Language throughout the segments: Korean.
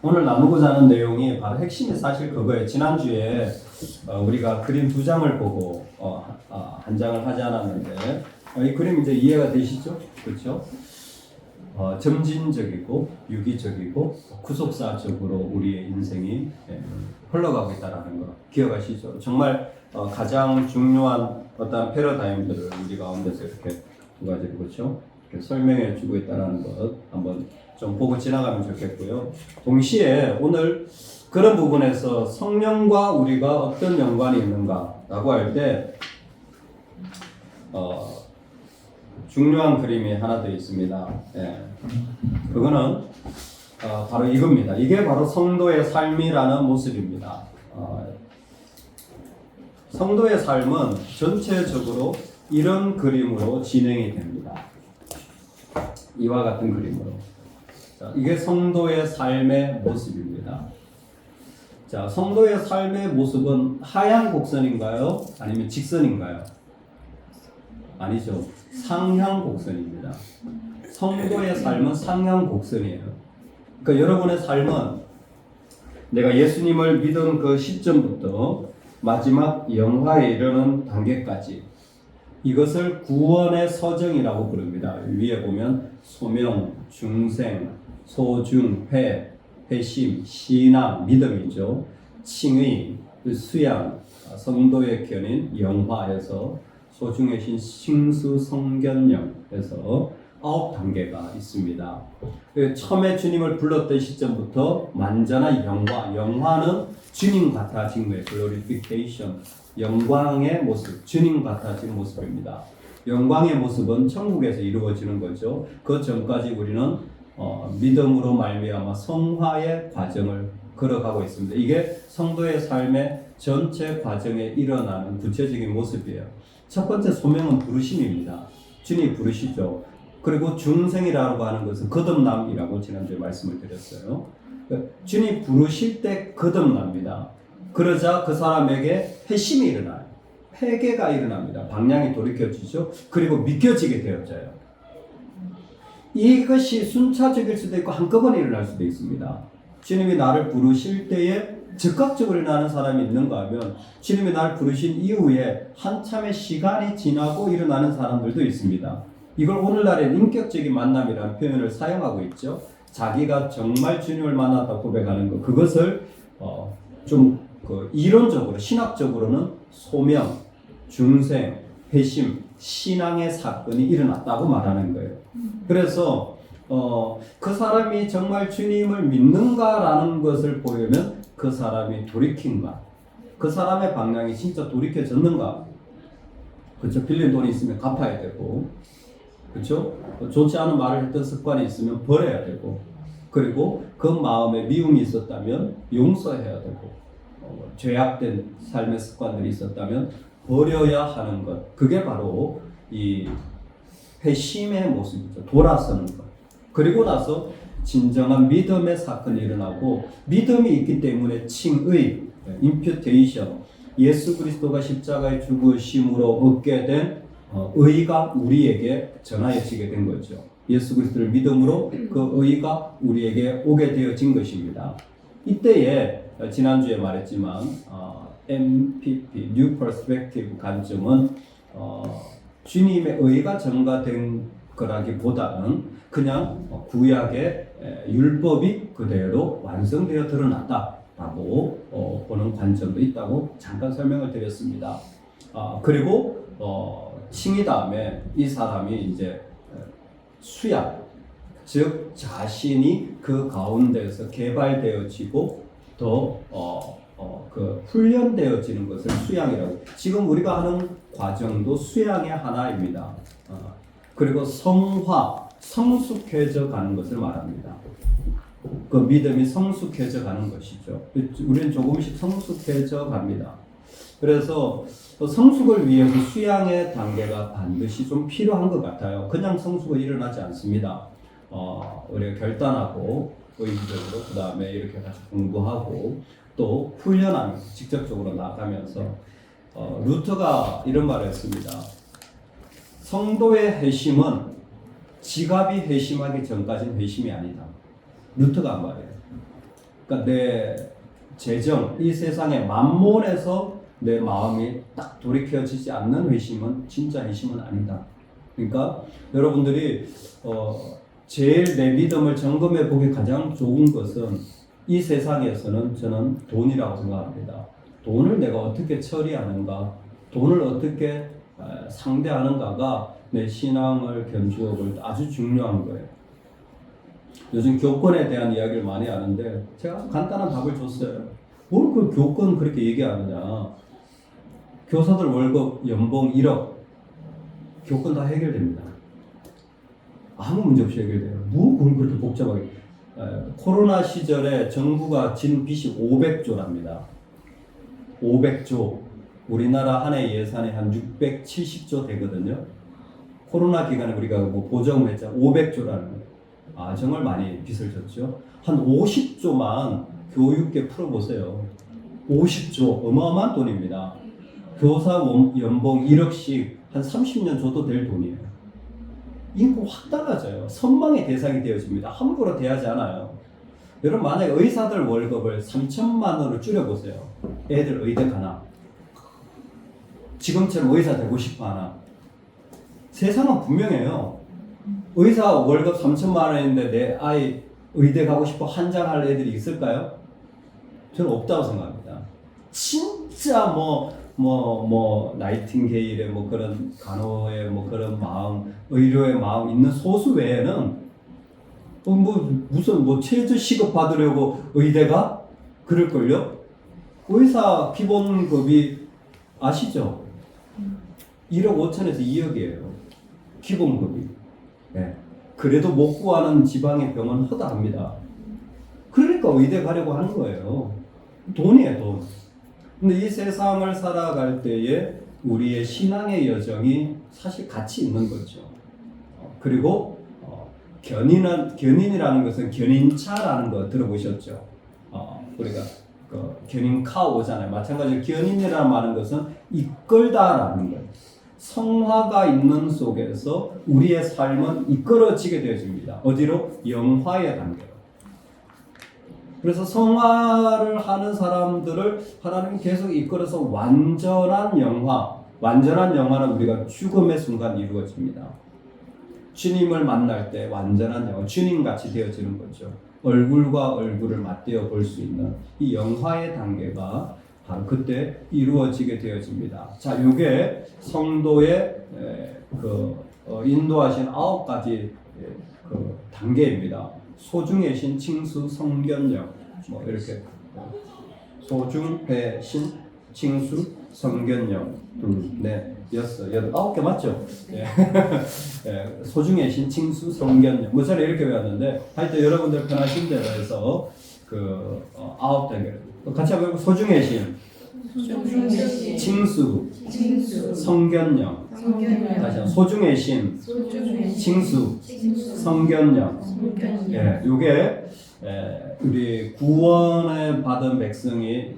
오늘 나누고자 하는 내용이 바로 핵심이 사실 그거예요. 지난주에 우리가 그림 두 장을 보고 한 장을 하지 않았는데 이 그림 이제 이해가 되시죠? 그렇죠? 점진적이고 유기적이고 구속사적으로 우리의 인생이 흘러가고 있다는 거 기억하시죠? 정말 가장 중요한 어떤 패러다임들을 우리 가운데서 이렇게 두 가지로 그렇죠? 이렇게 설명해 주고 있다는 것 한번 좀 보고 지나가면 좋겠고요. 동시에 오늘 그런 부분에서 성령과 우리가 어떤 연관이 있는가라고 할 때 중요한 그림이 하나 더 있습니다. 그거는 바로 이겁니다. 이게 바로 성도의 삶이라는 모습입니다. 성도의 삶은 전체적으로 이런 그림으로 진행이 됩니다. 이와 같은 그림으로. 자, 이게 성도의 삶의 모습입니다. 자, 성도의 삶의 모습은 하향 곡선인가요? 아니면 직선인가요? 아니죠. 상향 곡선입니다. 성도의 삶은 상향 곡선이에요. 그러니까 여러분의 삶은 내가 예수님을 믿은 그 시점부터 마지막 영화에 이르는 단계까지 이것을 구원의 서정이라고 부릅니다. 위에 보면 소명, 중생, 소중, 회심, 신앙, 믿음이죠. 칭의, 수양, 성도의 견인, 영화에서 소중의 신, 싱수, 성견령에서 9단계가 있습니다. 처음에 주님을 불렀던 시점부터 완전한 영화는 주님 같아진 거예요. 글로리피케이션, 영광의 모습, 주님 같아진 모습입니다. 영광의 모습은 천국에서 이루어지는 거죠. 그 전까지 우리는 믿음으로 말미암아 성화의 과정을 걸어가고 있습니다. 이게 성도의 삶의 전체 과정에 일어나는 구체적인 모습이에요. 첫 번째 소명은 부르심입니다. 주님이 부르시죠. 그리고 중생이라고 하는 것은 거듭남이라고 지난주에 말씀을 드렸어요. 주님이 부르실 때 거듭납니다. 그러자 그 사람에게 회심이 일어나요. 회개가 일어납니다. 방향이 돌이켜지죠. 그리고 믿겨지게 되어져요. 이것이 순차적일 수도 있고 한꺼번에 일어날 수도 있습니다. 주님이 나를 부르실 때에 즉각적으로 일어나는 사람이 있는가 하면 주님이 나를 부르신 이후에 한참의 시간이 지나고 일어나는 사람들도 있습니다. 이걸 오늘날의 인격적인 만남이라는 표현을 사용하고 있죠. 자기가 정말 주님을 만났다 고백하는 것, 그것을 이론적으로 신학적으로는 소명, 중생, 회심, 신앙의 사건이 일어났다고 말하는 거예요. 그래서 그 사람이 정말 주님을 믿는가라는 것을 보려면 그 사람이 돌이킨가, 그 사람의 방향이 진짜 돌이켜졌는가. 그렇죠. 빌린 돈이 있으면 갚아야 되고, 그렇죠. 좋지 않은 말을 했던 습관이 있으면 버려야 되고, 그리고 그 마음에 미움이 있었다면 용서해야 되고, 죄악된 삶의 습관들이 있었다면 버려야 하는 것. 그게 바로 이 회심의 모습이죠. 돌아서는 것. 그리고 나서 진정한 믿음의 사건이 일어나고, 믿음이 있기 때문에 칭의, 임퓨테이션, 예수 그리스도가 십자가에 죽으심으로 얻게 된 의가 우리에게 전하여지게 된 거죠. 예수 그리스도를 믿음으로 그 의가 우리에게 오게 되어진 것입니다. 이때에 지난주에 말했지만 MPP, New Perspective 관점은 주님의 의가 전가된 거라기보다는 그냥 구약의 율법이 그대로 완성되어 드러났다라고 보는 관점도 있다고 잠깐 설명을 드렸습니다. 그리고 칭의 다음에 이 사람이 이제 수양, 즉 자신이 그 가운데서 개발되어지고 더 훈련되어지는 것을 수양이라고. 지금 우리가 하는 과정도 수양의 하나입니다. 그리고 성화, 성숙해져 가는 것을 말합니다. 그 믿음이 성숙해져 가는 것이죠. 우리는 조금씩 성숙해져 갑니다. 그래서 성숙을 위해서 수양의 단계가 반드시 좀 필요한 것 같아요. 그냥 성숙은 일어나지 않습니다. 우리가 결단하고 의지적으로 그 다음에 이렇게 다시 공부하고 또 훈련하면서 직접적으로 나가면서 루터가 이런 말을 했습니다. 성도의 회심은 지갑이 회심하기 전까지는 회심이 아니다. 루터가 한 말이에요. 그러니까 내 재정, 이 세상의 만몬에서 내 마음이 딱 돌이켜지지 않는 회심은 진짜 회심은 아니다. 그러니까 여러분들이 제일 내 믿음을 점검해 보기 가장 좋은 것은 이 세상에서는 저는 돈이라고 생각합니다. 돈을 내가 어떻게 처리하는가, 돈을 어떻게 상대하는가가 내 신앙을 견주어볼 때 아주 중요한 거예요. 요즘 교권에 대한 이야기를 많이 하는데 제가 간단한 답을 줬어요. 뭘 그 교권 그렇게 얘기하느냐. 교사들 월급 연봉 1억 교권 다 해결됩니다. 아무 문제 없이 해결돼요. 뭐 그렇게 복잡하게. 코로나 시절에 정부가 진 빚이 500조랍니다. 500조. 우리나라 한 해 예산이 한 670조 되거든요. 코로나 기간에 우리가 뭐 보정을 했잖아요. 500조라는 거예요. 아, 정말 많이 빚을 졌죠. 한 50조만 교육계 풀어보세요. 50조. 어마어마한 돈입니다. 교사 연봉 1억씩 한 30년 줘도 될 돈이에요. 인구 확 달라져요. 선망의 대상이 되어집니다. 함부로 대하지 않아요. 여러분 만약에 의사들 월급을 3천만 원을 줄여보세요. 애들 의대 가나? 지금처럼 의사 되고 싶어 하나? 세상은 분명해요. 의사 월급 3천만 원인데 내 아이 의대 가고 싶어 한장할 애들이 있을까요? 저는 없다고 생각합니다. 진짜 나이팅게일의 뭐 그런 간호의 뭐 그런 마음, 의료의 마음 있는 소수 외에는 무슨 최저 시급 받으려고 의대가 그럴걸요? 의사 기본급이 아시죠? 1억 5천에서 2억이에요. 기본급이. 네. 그래도 못 구하는 지방의 병원 허다합니다. 그러니까 의대 가려고 하는 거예요. 돈이에요, 돈. 근데 이 세상을 살아갈 때에 우리의 신앙의 여정이 사실 같이 있는 거죠. 그리고 견인이라는 것은 견인차라는 거 들어보셨죠? 우리가 견인카 오잖아요. 마찬가지로 견인이라는 말은 것은 이끌다라는 거예요. 성화가 있는 속에서 우리의 삶은 이끌어지게 되어집니다. 어디로? 영화의 단계로. 그래서 성화를 하는 사람들을 하나님은 계속 이끌어서 완전한 영화는 우리가 죽음의 순간 이루어집니다. 주님을 만날 때 완전한 영화, 주님같이 되어지는 거죠. 얼굴과 얼굴을 맞대어 볼 수 있는 이 영화의 단계가 바로 그때 이루어지게 되어집니다. 자, 이게 성도의 인도하신 9가지 단계입니다. 소중해신, 칭수, 성견령, 이렇게 소중, 회신, 칭수, 성견령, 네, 9개 맞죠? 네. 네, 소중해신, 칭수, 성견령. 저는 이렇게 배웠는데 하여튼 여러분들 편하신 대로 해서 9단계 같이 한번 소중해신, 칭수, 성견령, 다시 한번 소중해신, 칭수, 성견령. 예, 요게 우리 구원을 받은 백성이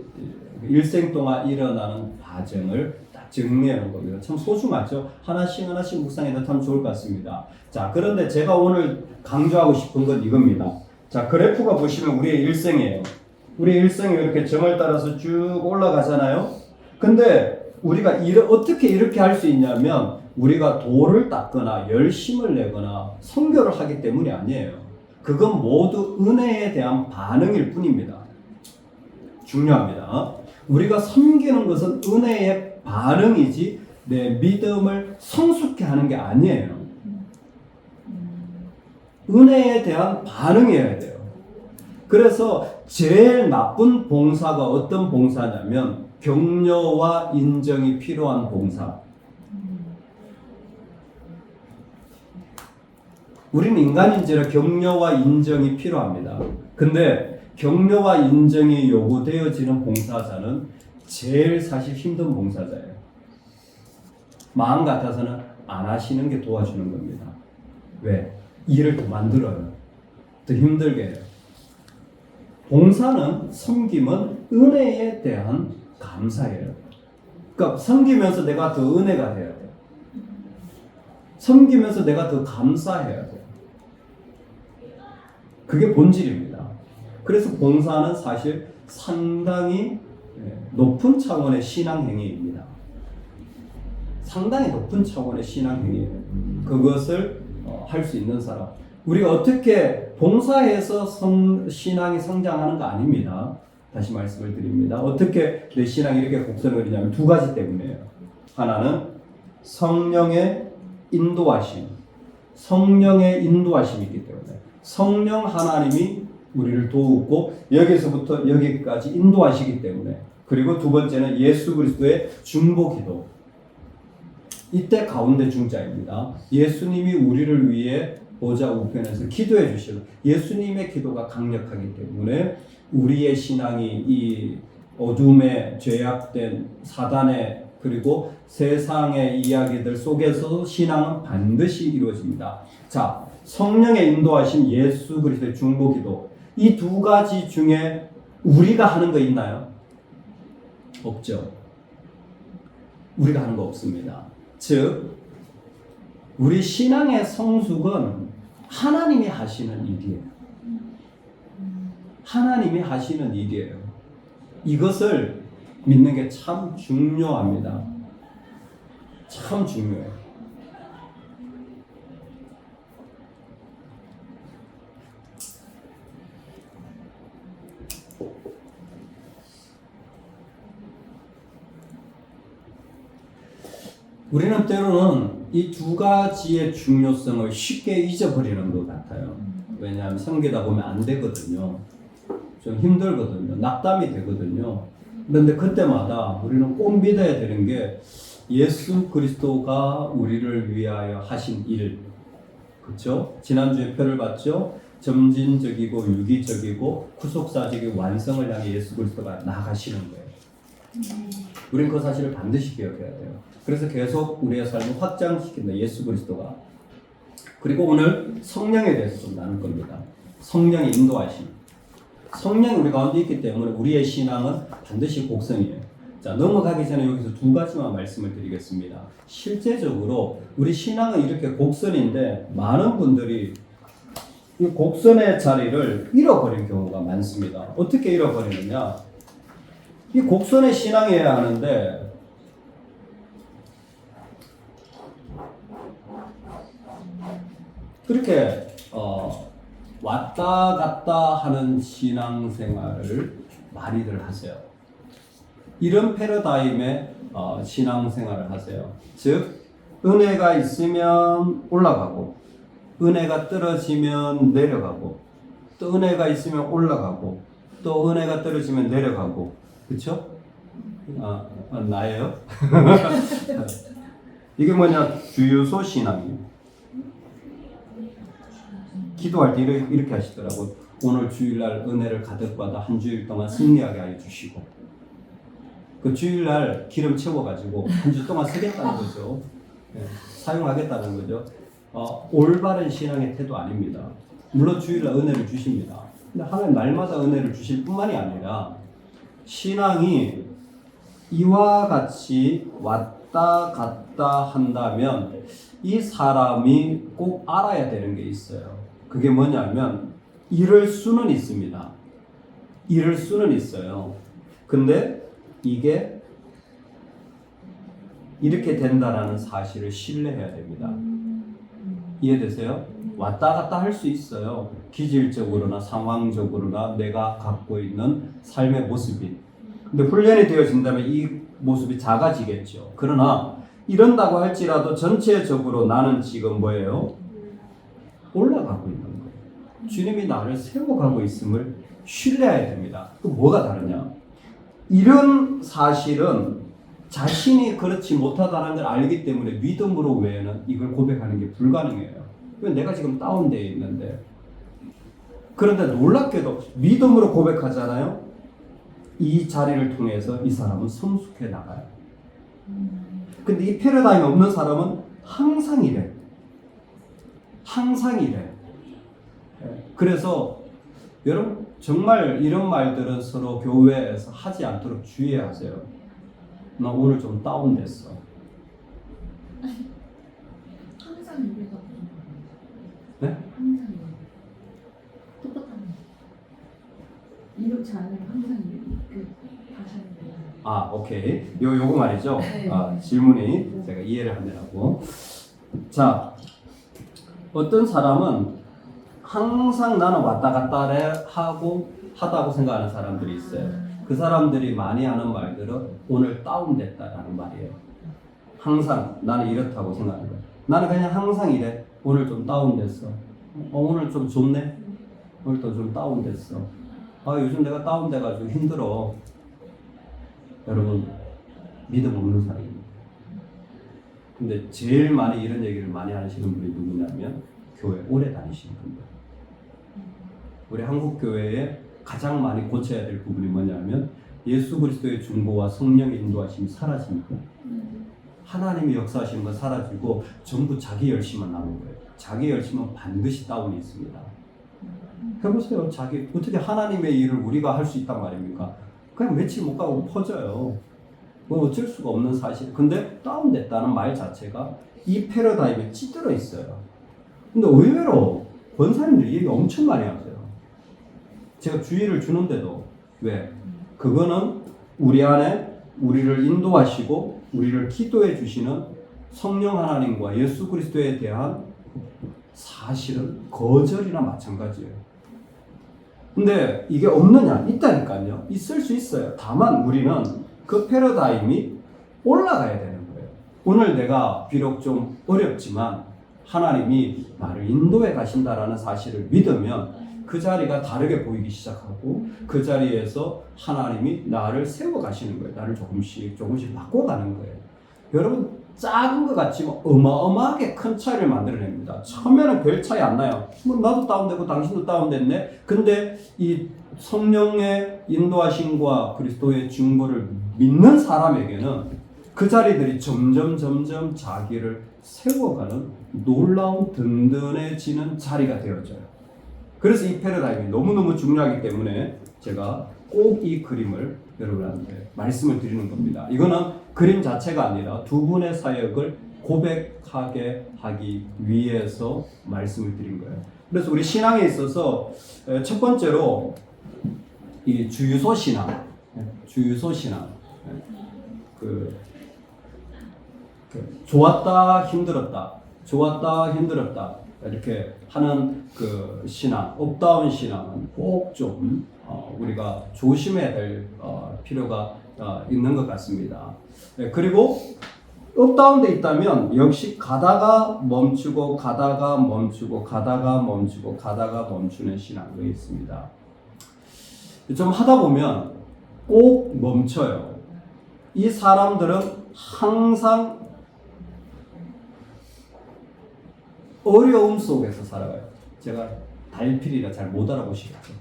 일생 동안 일어나는 과정을 딱 정리해 놓은 겁니다. 참 소중하죠. 하나씩 묵상해도 참 좋을 것 같습니다. 자, 그런데 제가 오늘 강조하고 싶은 건 이겁니다. 자, 그래프가 보시면 우리의 일생이에요. 우리 일생이 이렇게 정을 따라서 쭉 올라가잖아요. 근데 우리가 어떻게 이렇게 할 수 있냐면 우리가 도를 닦거나 열심을 내거나 선교를 하기 때문이 아니에요. 그건 모두 은혜에 대한 반응일 뿐입니다. 중요합니다. 우리가 섬기는 것은 은혜의 반응이지 내 믿음을 성숙해 하는 게 아니에요. 은혜에 대한 반응이어야 돼요. 그래서 제일 나쁜 봉사가 어떤 봉사냐면 격려와 인정이 필요한 봉사. 우리는 인간인지라 격려와 인정이 필요합니다. 근데 격려와 인정이 요구되어지는 봉사자는 제일 사실 힘든 봉사자예요. 마음 같아서는 안 하시는 게 도와주는 겁니다. 왜? 일을 더 만들어요. 더 힘들게 해요. 봉사는, 섬김은 은혜에 대한 감사예요. 그러니까 섬기면서 내가 더 은혜가 돼야 돼요. 섬기면서 내가 더 감사해야 돼요. 그게 본질입니다. 그래서 봉사는 사실 상당히 높은 차원의 신앙행위입니다. 상당히 높은 차원의 신앙행위예요. 그것을 할 수 있는 사람. 우리가 어떻게 봉사해서 신앙이 성장하는 거 아닙니다. 다시 말씀을 드립니다. 어떻게 내 신앙이 이렇게 곡선을 두 가지 때문에요. 하나는 성령의 인도하심. 성령의 인도하심이 있기 때문에 성령 하나님이 우리를 도우고 여기서부터 여기까지 인도하시기 때문에, 그리고 두 번째는 예수 그리스도의 중보기도. 이때 가운데 중자입니다. 예수님이 우리를 위해 보좌 우편에서 기도해 주시고 예수님의 기도가 강력하기 때문에 우리의 신앙이 이 어둠에 죄악된 사단의 그리고 세상의 이야기들 속에서 신앙은 반드시 이루어집니다. 자, 성령의 인도하심, 예수 그리스도의 중보기도, 이 두 가지 중에 우리가 하는 거 있나요? 없죠. 우리가 하는 거 없습니다. 즉, 우리 신앙의 성숙은 하나님이 하시는 일이에요. 하나님이 하시는 일이에요. 이것을 믿는 게 참 중요합니다. 참 중요해요. 우리는 때로는 이 두 가지의 중요성을 쉽게 잊어버리는 것 같아요. 왜냐하면 섬기다 보면 안 되거든요. 좀 힘들거든요. 낙담이 되거든요. 그런데 그때마다 우리는 꼭 믿어야 되는 게 예수 그리스도가 우리를 위하여 하신 일. 그렇죠? 지난주에 표를 봤죠? 점진적이고 유기적이고 구속사적인 완성을 향해 예수 그리스도가 나가시는 거예요. 우리는 그 사실을 반드시 기억해야 돼요. 그래서 계속 우리의 삶을 확장시킨다, 예수 그리스도가. 그리고 오늘 성령에 대해서 좀 나눌 겁니다. 성령의 인도하심. 성령이 우리 가운데 있기 때문에 우리의 신앙은 반드시 곡선이에요. 자, 넘어가기 전에 여기서 두 가지만 말씀을 드리겠습니다. 실제적으로 우리 신앙은 이렇게 곡선인데 많은 분들이 이 곡선의 자리를 잃어버린 경우가 많습니다. 어떻게 잃어버리느냐? 이 곡선의 신앙이어야 하는데 그렇게 왔다 갔다 하는 신앙생활을 많이들 하세요. 이런 패러다임의 신앙생활을 하세요. 즉, 은혜가 있으면 올라가고 은혜가 떨어지면 내려가고 또 은혜가 있으면 올라가고 또 은혜가 떨어지면 내려가고. 그렇죠? 나예요? 이게 뭐냐? 주유소 신앙이에요. 기도할 때 이렇게 하시더라고. 오늘 주일날 은혜를 가득 받아 한 주일 동안 승리하게 하여 주시고, 그 주일날 기름 채워가지고 한 주 동안 쓰겠다는 거죠. 사용하겠다는 거죠. 올바른 신앙의 태도 아닙니다. 물론 주일날 은혜를 주십니다. 근데 하나님 날마다 은혜를 주실 뿐만이 아니라 신앙이 이와 같이 왔다 갔다 한다면 이 사람이 꼭 알아야 되는 게 있어요. 그게 뭐냐면 이럴 수는 있습니다. 이럴 수는 있어요. 근데 이게 이렇게 된다라는 사실을 신뢰해야 됩니다. 이해되세요? 왔다 갔다 할 수 있어요. 기질적으로나 상황적으로나 내가 갖고 있는 삶의 모습이. 근데 훈련이 되어진다면 이 모습이 작아지겠죠. 그러나 이런다고 할지라도 전체적으로 나는 지금 뭐예요? 올라가고 있는 거예요. 주님이 나를 세워가고 있음을 신뢰해야 됩니다. 그 뭐가 다르냐? 이런 사실은 자신이 그렇지 못하다는 걸 알기 때문에 믿음으로 외에는 이걸 고백하는 게 불가능해요. 내가 지금 다운되어 있는데. 그런데 놀랍게도 믿음으로 고백하잖아요. 이 자리를 통해서 이 사람은 성숙해 나가요. 근데 이 패러다임이 없는 사람은 항상 이래. 항상 이래. 그래서 여러분 정말 이런 말들은 서로 교회에서 하지 않도록 주의하세요. 나 오늘 좀 다운됐어. 항상 이래가 네? 항상 똑같은. 이렇지 않으면 항상 그 다시 하는 거예요. 아, 오케이. 요거 말이죠. 네. 질문이 제가 이해를 하느라고. 자, 어떤 사람은 항상 나는 왔다 갔다 하다고 생각하는 사람들이 있어요. 그 사람들이 많이 하는 말들은 오늘 다운됐다라는 말이에요. 항상 나는 이렇다고 생각하는 거예요. 나는 그냥 항상 이래. 오늘 좀 다운됐어. 오늘 좀 좋네. 오늘도 좀 다운됐어. 요즘 내가 다운돼가지고 힘들어. 여러분, 믿음 없는 사람입니다. 근데 제일 많이 이런 얘기를 많이 하시는 분이 누구냐면 교회 오래 다니시는 분들. 우리 한국 교회에 가장 많이 고쳐야 될 부분이 뭐냐면 예수 그리스도의 중보와 성령의 인도하심이 사라집니다. 하나님이 역사하시는 건 사라지고 전부 자기 열심만 남은 거예요. 자기 열심은 반드시 다운이 있습니다. 해보세요. 어떻게 하나님의 일을 우리가 할 수 있단 말입니까? 그냥 며칠 못 가고 퍼져요. 그건 어쩔 수가 없는 사실. 근데 다운됐다는 말 자체가 이 패러다임에 찌들어 있어요. 근데 의외로 권사님들이 얘기 엄청 많이 하세요. 제가 주의를 주는데도 왜? 그거는 우리 안에 우리를 인도하시고 우리를 기도해 주시는 성령 하나님과 예수 그리스도에 대한 사실은 거절이나 마찬가지예요. 근데 이게 없느냐? 있다니까요. 있을 수 있어요. 다만 우리는 그 패러다임이 올라가야 되는 거예요. 오늘 내가 비록 좀 어렵지만 하나님이 나를 인도해 가신다라는 사실을 믿으면 그 자리가 다르게 보이기 시작하고 그 자리에서 하나님이 나를 세워 가시는 거예요. 나를 조금씩 바꿔가는 거예요. 여러분, 작은 것 같지만 어마어마하게 큰 차이를 만들어냅니다. 처음에는 별 차이 안 나요. 뭐 나도 다운되고 당신도 다운됐네. 근데 이 성령의 인도하심과 그리스도의 중보를 믿는 사람에게는 그 자리들이 점점 자기를 세워가는 놀라운 든든해지는 자리가 되어져요. 그래서 이 패러다임이 너무너무 중요하기 때문에 제가 꼭 이 그림을 여러분한테 말씀을 드리는 겁니다. 이거는 그림 자체가 아니라 두 분의 사역을 고백하게 하기 위해서 말씀을 드린 거예요. 그래서 우리 신앙에 있어서 첫 번째로 이 주유소 신앙, 좋았다 힘들었다 이렇게 하는 그 신앙, 업다운 신앙은 꼭 좀 우리가 조심해야 될 필요가 있는 것 같습니다. 그리고 업다운돼 있다면 역시 가다가 멈추는 신앙도 있습니다. 좀 하다 보면 꼭 멈춰요. 이 사람들은 항상 어려움 속에서 살아가요. 제가 달필이라 잘 못 알아보시겠죠?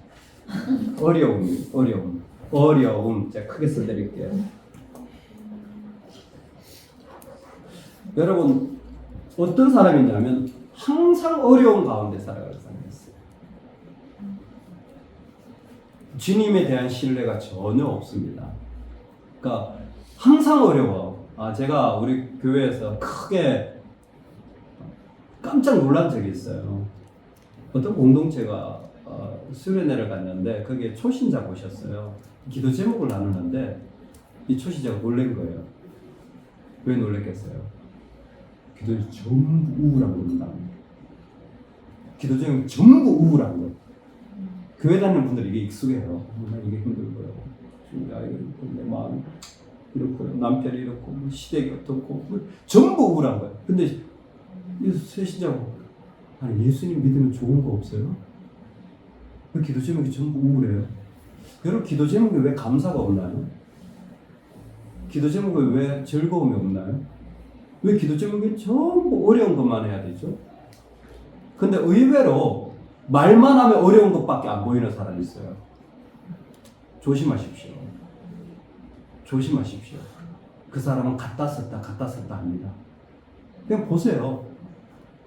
어려움. 제가 크게 써드릴게요. 여러분, 어떤 사람이냐면 항상 어려운 가운데 살아가는 사람이었어요. 주님에 대한 신뢰가 전혀 없습니다. 그러니까 항상 어려워. 제가 우리 교회에서 크게 깜짝 놀란 적이 있어요. 어떤 공동체가 수련회를 갔는데 거기에 초신자가 오셨어요. 기도 제목을 나누는데 이 초신자가 놀란 거예요. 왜 놀랐겠어요? 기도 전부 우울한 겁니다. 기도 제목이 전부 우울한 거예요. 교회 다니는 분들이 이게 익숙해요. 나 이게 힘들고요. 내 마음이 이렇고요. 남편이 이렇고 시댁이 어떻고 전부 우울한 거예요. 근데 이 새신자가 아니 예수님 믿으면 좋은 거 없어요? 왜 기도 제목이 전부 우울해요? 여러분, 기도 제목에 왜 감사가 없나요? 기도 제목에 왜 즐거움이 없나요? 왜 기도 제목이 전부 어려운 것만 해야 되죠? 근데 의외로 말만 하면 어려운 것밖에 안 보이는 사람이 있어요. 조심하십시오. 그 사람은 갖다 썼다 합니다. 그냥 보세요.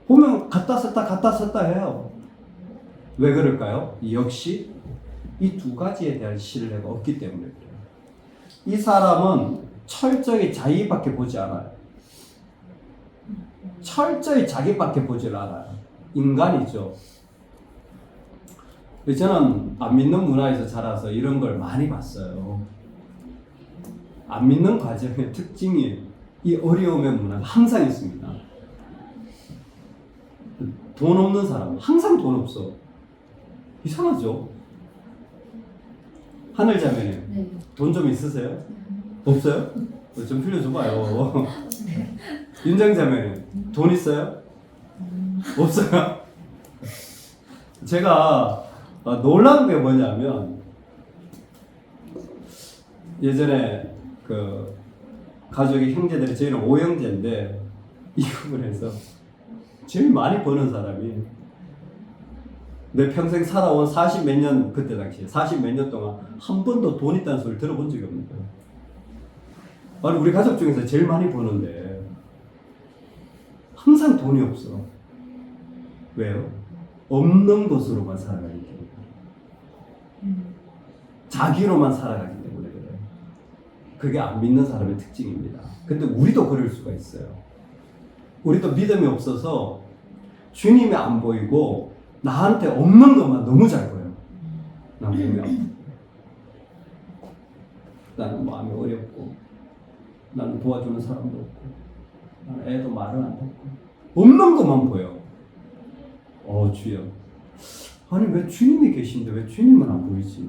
보면 갖다 썼다 해요. 왜 그럴까요? 역시 이 두 가지에 대한 신뢰가 없기 때문에 그래요. 이 사람은 철저히 자기밖에 보지 않아요. 철저히 자기밖에 보질 않아요. 인간이죠. 저는 안 믿는 문화에서 자라서 이런 걸 많이 봤어요. 안 믿는 가정의 특징이 이 어려움의 문화가 항상 있습니다. 돈 없는 사람 항상 돈 없어. 이상하죠? 하늘 자매님 네. 돈 좀 있으세요? 없어요? 좀 빌려줘봐요. 윤정 자매님 돈 있어요? 없어요? 제가 놀란 게 뭐냐면 예전에 그 가족의 형제들이 저희는 5형제인데 이 부분에서 제일 많이 버는 사람이 내 평생 살아온 40 몇 년 그때 당시에 40 몇 년 동안 한 번도 돈 있다는 소리 들어본 적이 없는 거예요. 아니 우리 가족 중에서 제일 많이 버는데 항상 돈이 없어. 왜요? 없는 것으로만 살아가기 때문에. 자기로만 살아가기 때문에 그래요. 그게 안 믿는 사람의 특징입니다. 근데 우리도 그럴 수가 있어요. 우리도 믿음이 없어서 주님이 안 보이고 나한테 없는 것만 너무 잘 보여. 난 몸이 아프고 나는 마음이 어렵고 나는 도와주는 사람도 없고 나는 애도 말을 안 듣고 없는 것만 보여. 주여, 아니 왜 주님이 계신데 왜 주님은 안 보이지?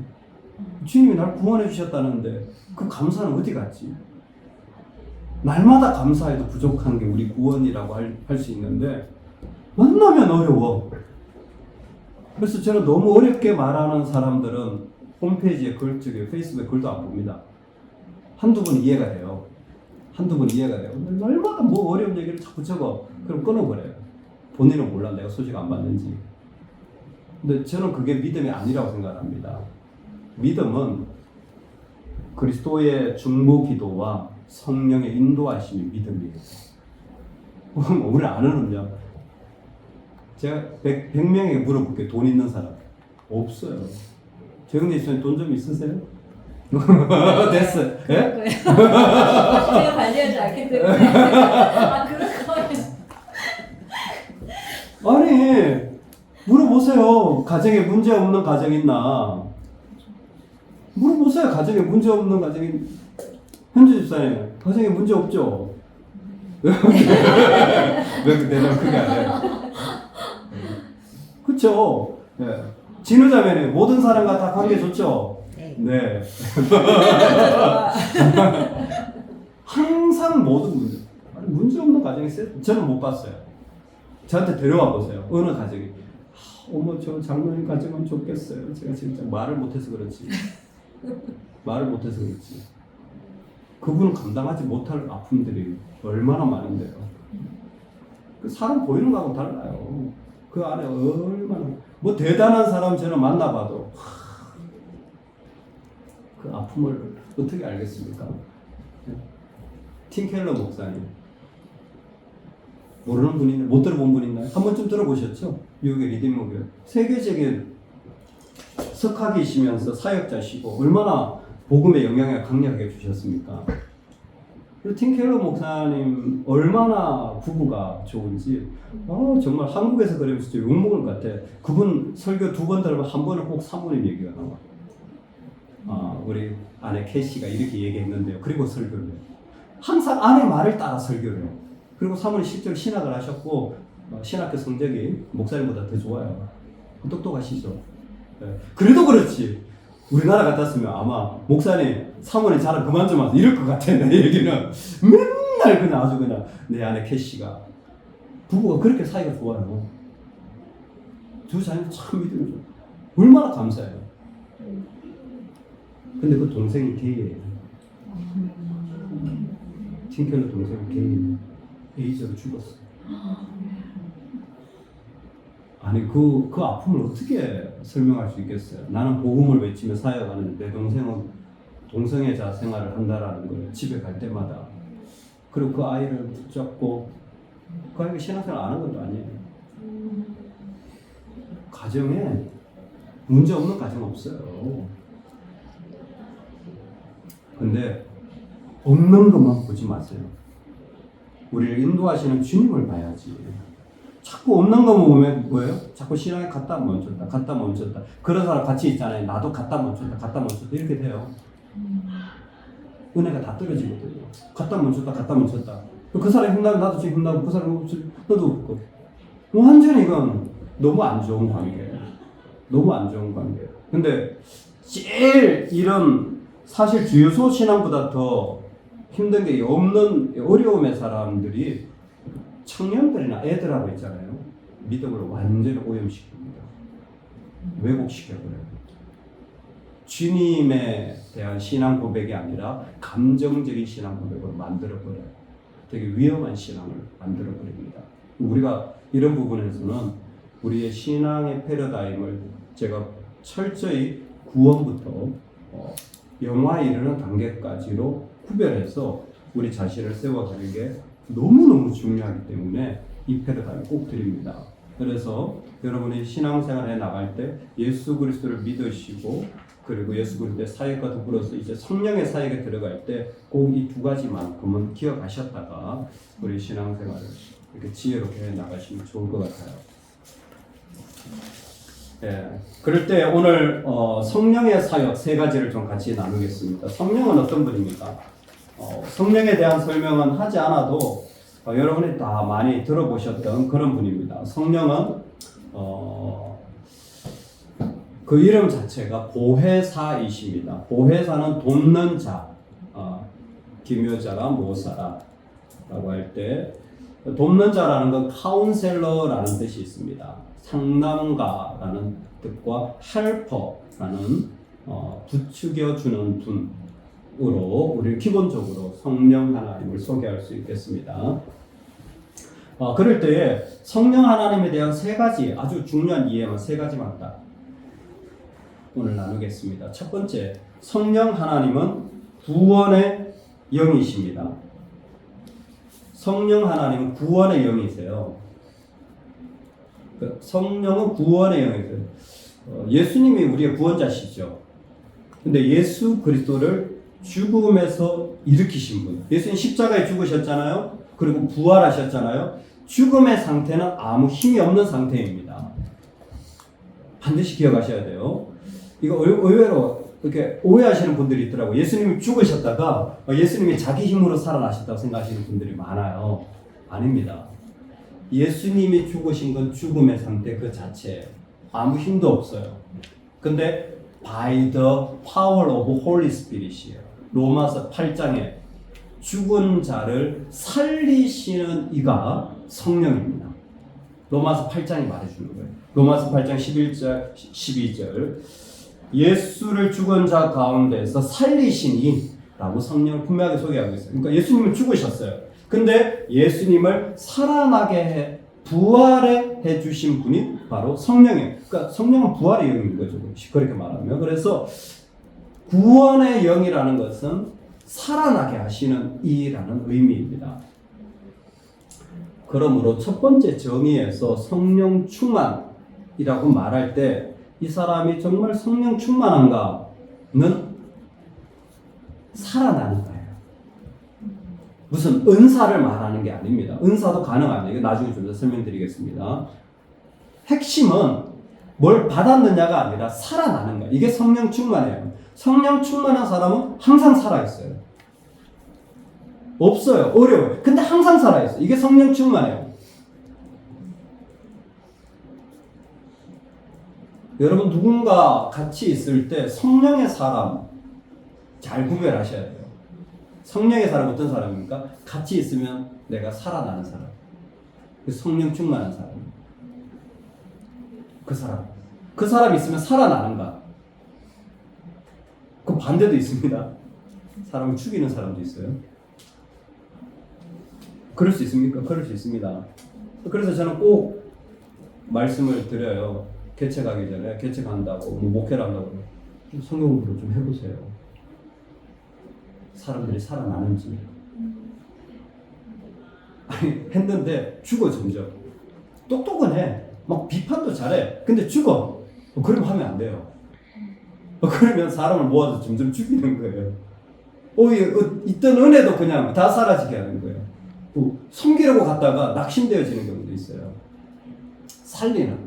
주님이 날 구원해 주셨다는데 그 감사는 어디 갔지? 날마다 감사해도 부족한 게 우리 구원이라고 할 수 있는데 만나면 어려워. 그래서 저는 너무 어렵게 말하는 사람들은 홈페이지에 글, 페이스북에 글도 안 봅니다. 한두 번 이해가 돼요. 한두 번 이해가 돼요. 근데 날마다 뭐 어려운 얘기를 자꾸 적어. 그럼 끊어버려요. 본인은 몰라 내가 소식 안 받는지. 근데 저는 그게 믿음이 아니라고 생각합니다. 믿음은 그리스도의 중보 기도와 성령의 인도하심이 믿음이에요. 우리 아는은요. 제가 100명에게 물어볼게요. 돈 있는 사람. 없어요. 정리 있으면 돈 좀 있으세요? 됐어. 예? 제가 관리하지 않기 때문에. 아, 그럴 거예요. 아니, 물어보세요. 가정에 문제 없는 가정 있나? 물어보세요. 가정에 문제 없는 가정이. 현주 집사님, 가정에 문제 없죠? 왜 대답 크게 안 해요? 그쵸? 네. 진우자매는 모든 사람과 다 관계 좋죠? 네. 항상 모든 문제. 아니, 문제 없는 가정이 있어요? 저는 못 봤어요. 저한테 데려와 보세요. 어느 가정이. 어머, 저 장로님 가정은 좋겠어요. 제가 진짜 말을 못해서 그렇지. 말을 못해서 그렇지. 그분은 감당하지 못할 아픔들이 얼마나 많은데요. 그 사람 보이는 거하고는 달라요. 그 안에 얼마나 뭐 대단한 사람 저는 만나봐도 그 아픔을 어떻게 알겠습니까? 팀켈러 목사님 모르는 분 있나요? 못 들어본 분 있나요? 한 번쯤 들어보셨죠? 미국의 리딩목교회 세계적인 석학이시면서 사역자시고 얼마나 복음의 영향을 강력하게 주셨습니까? 그리고 팀켈러 목사님 얼마나 부부가 좋은지 정말 한국에서 그러면 진짜 욕먹을 것 같아. 그분 설교 2번 들으면 한 번은 꼭 사모님 얘기가 나와. 우리 아내 캐시가 이렇게 얘기했는데요. 그리고 설교를 해요. 항상 아내 말을 따라 설교를 해요. 그리고 사모님 실제로 신학을 하셨고 신학교 성적이 목사님보다 더 좋아요. 똑똑하시죠. 네. 그래도 그렇지 우리나라 같았으면 아마 목사님 사모님 자랑 그만 좀 하세요 이럴 것 같아. 내 얘기는 맨날 그냥 아주 그냥 내 아내 캐시가 부부가 그렇게 사이가 좋아요. 두 자녀 참 믿음이 좋아요. 얼마나 감사해요. 근데 그 동생이 게이예요. 팀켈러 동생이 게이예요. 에이즈로 죽었어. 아니 그 아픔을 어떻게 설명할 수 있겠어요? 나는 복음을 외치며 사역하는 내 동생은 동성애자 생활을 한다라는 걸 집에 갈 때마다 그리고 그 아이를 붙잡고 그 아이가 신앙생활 안 한 것도 아니에요. 가정에 문제 없는 가정 없어요. 근데 없는 것만 보지 마세요. 우리를 인도하시는 주님을 봐야지. 자꾸 없는 거 보면 뭐예요? 자꾸 신앙에 갔다 멈췄다, 갔다 멈췄다. 그런 사람 같이 있잖아요. 나도 갔다 멈췄다, 갔다 멈췄다 이렇게 돼요. 은혜가 다 떨어지거든요. 갔다 멈췄다, 갔다 멈췄다. 그 사람이 힘나면 나도 지금 힘나고 그 사람이 너도 없고. 완전히 이건 너무 안 좋은 관계예요. 너무 안 좋은 관계예요. 근데 제일 이런 사실 주요소 신앙보다 더 힘든 게 없는 어려움의 사람들이 청년들이나 애들하고 있잖아요. 믿음을 완전히 오염시킵니다. 왜곡시켜버려요. 주님에 대한 신앙 고백이 아니라 감정적인 신앙 고백으로 만들어버려요. 되게 위험한 신앙을 만들어버립니다. 우리가 이런 부분에서는 우리의 신앙의 패러다임을 제가 철저히 구원부터 영화에 이르는 단계까지로 구별해서 우리 자신을 세워가는 게 너무너무 중요하기 때문에 이 패러다임 꼭 드립니다. 그래서 여러분이 신앙생활에 나갈 때 예수 그리스도를 믿으시고 그리고 예수 그리스도의 사역과 더불어서 이제 성령의 사역에 들어갈 때 꼭 이 두 가지만큼은 기억하셨다가 우리 신앙생활을 이렇게 지혜롭게 해 나가시면 좋을 것 같아요. 예, 그럴 때 오늘 성령의 사역 세 가지를 좀 같이 나누겠습니다. 성령은 어떤 분입니까? 성령에 대한 설명은 하지 않아도 여러분이 다 많이 들어보셨던 그런 분입니다. 성령은 그 이름 자체가 보혜사이십니다. 보혜사는 돕는 자, 기묘자라 모사라라고 할 때 돕는 자라는 건 카운셀러라는 뜻이 있습니다. 상담가라는 뜻과 헬퍼라는 부추겨주는 분으로 우리 기본적으로 성령 하나님을 소개할 수 있겠습니다. 그럴 때에 성령 하나님에 대한 세 가지 아주 중요한 이해만 세 가지만 딱 오늘 나누겠습니다. 첫 번째, 성령 하나님은 구원의 영이십니다. 성령 하나님은 구원의 영이세요. 성령은 구원의 영이세요. 예수님이 우리의 구원자시죠. 근데 예수 그리스도를 죽음에서 일으키신 분. 예수님 십자가에 죽으셨잖아요. 그리고 부활하셨잖아요. 죽음의 상태는 아무 힘이 없는 상태입니다. 반드시 기억하셔야 돼요. 이거 의외로 이렇게 오해하시는 분들이 있더라고요. 예수님이 죽으셨다가 예수님이 자기 힘으로 살아나셨다고 생각하시는 분들이 많아요. 아닙니다. 예수님이 죽으신 건 죽음의 상태 그 자체. 아무 힘도 없어요. 근데 by the power of Holy Spirit이에요. 로마서 8장에 죽은 자를 살리시는 이가 성령입니다. 로마서 8장이 말해주는 거예요. 로마서 8장 11절, 12절 예수를 죽은 자 가운데서 살리시니 라고 성령을 분명하게 소개하고 있어요. 그러니까 예수님은 죽으셨어요. 근데 예수님을 살아나게 해 부활해 해주신 분이 바로 성령이에요. 그러니까 성령은 부활의 영인 거죠. 그렇게 말하면. 그래서 구원의 영이라는 것은 살아나게 하시는 이라는 의미입니다. 그러므로 첫 번째 정의에서 성령 충만이라고 말할 때 이 사람이 정말 성령 충만한가는 살아나는 거예요. 무슨 은사를 말하는 게 아닙니다. 은사도 가능합니다. 이거 나중에 좀 더 설명드리겠습니다. 핵심은 뭘 받았느냐가 아니라 살아나는 거예요. 이게 성령 충만이에요. 성령 충만한 사람은 항상 살아있어요. 없어요. 어려워요. 근데 항상 살아있어요. 이게 성령 충만이에요. 여러분 누군가 같이 있을 때 성령의 사람 잘 구별하셔야 돼요. 성령의 사람 어떤 사람입니까? 같이 있으면 내가 살아나는 사람. 성령 충만한 사람. 그 사람 있으면 살아나는가? 그 반대도 있습니다. 사람을 죽이는 사람도 있어요. 그럴 수 있습니까? 그럴 수 있습니다. 그래서 저는 꼭 말씀을 드려요. 개척하기 전에 개척한다고 목회를 한다고 성경 공부를 좀 해보세요. 사람들이 살아나는지. 아니 했는데 죽어 점점. 똑똑은 해. 막 비판도 잘해. 근데 죽어. 그러면 하면 안 돼요. 그러면 사람을 모아서 점점 죽이는 거예요. 있던 은혜도 그냥 다 사라지게 하는 거예요. 섬기려고 갔다가 낙심되어지는 경우도 있어요. 살리는.